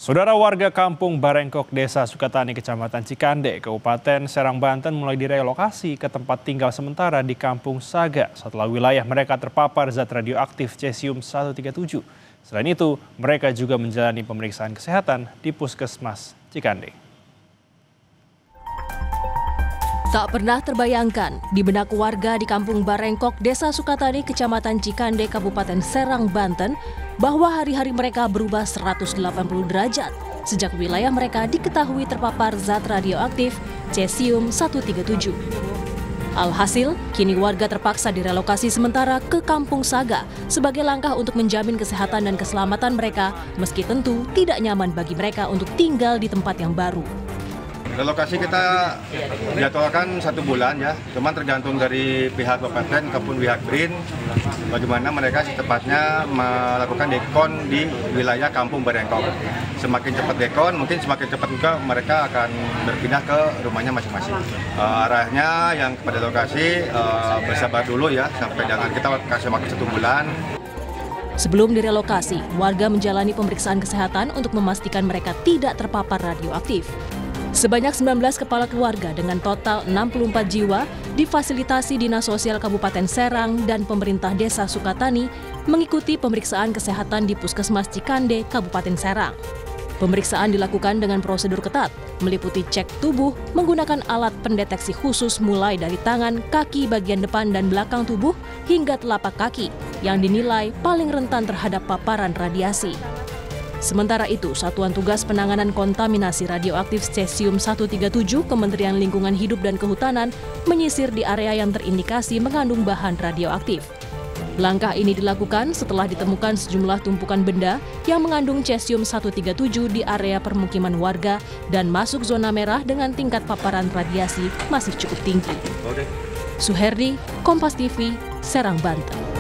Saudara, warga kampung Barengkok, Desa Sukatani, Kecamatan Cikande, Kabupaten Serang, Banten mulai direlokasi ke tempat tinggal sementara di Kampung Saga setelah wilayah mereka terpapar zat radioaktif cesium-137. Selain itu, mereka juga menjalani pemeriksaan kesehatan di Puskesmas Cikande. Tak pernah terbayangkan di benak warga di Kampung Barengkok, Desa Sukatani, Kecamatan Cikande, Kabupaten Serang, Banten, bahwa hari-hari mereka berubah 180 derajat sejak wilayah mereka diketahui terpapar zat radioaktif cesium-137. Alhasil, kini warga terpaksa direlokasi sementara ke Kampung Saga sebagai langkah untuk menjamin kesehatan dan keselamatan mereka, meski tentu tidak nyaman bagi mereka untuk tinggal di tempat yang baru. Relokasi kita jadwalkan 1 bulan ya, cuman tergantung dari pihak kabupaten maupun pihak BRIN bagaimana mereka secepatnya melakukan dekon di wilayah Kampung Barengkok. Semakin cepat dekon, mungkin semakin cepat juga mereka akan berpindah ke rumahnya masing-masing. Arahnya yang kepada lokasi bersabar dulu ya, sampai dengan kita kasih waktu 1 bulan. Sebelum direlokasi, warga menjalani pemeriksaan kesehatan untuk memastikan mereka tidak terpapar radioaktif. Sebanyak 19 kepala keluarga dengan total 64 jiwa difasilitasi Dinas Sosial Kabupaten Serang dan pemerintah Desa Sukatani mengikuti pemeriksaan kesehatan di Puskesmas Cikande, Kabupaten Serang. Pemeriksaan dilakukan dengan prosedur ketat, meliputi cek tubuh menggunakan alat pendeteksi khusus mulai dari tangan, kaki bagian depan dan belakang tubuh hingga telapak kaki yang dinilai paling rentan terhadap paparan radiasi. Sementara itu, Satuan Tugas Penanganan Kontaminasi Radioaktif Cesium-137 Kementerian Lingkungan Hidup dan Kehutanan menyisir di area yang terindikasi mengandung bahan radioaktif. Langkah ini dilakukan setelah ditemukan sejumlah tumpukan benda yang mengandung Cesium-137 di area permukiman warga dan masuk zona merah dengan tingkat paparan radiasi masih cukup tinggi. Suherdi, Kompas TV, Serang, Banten.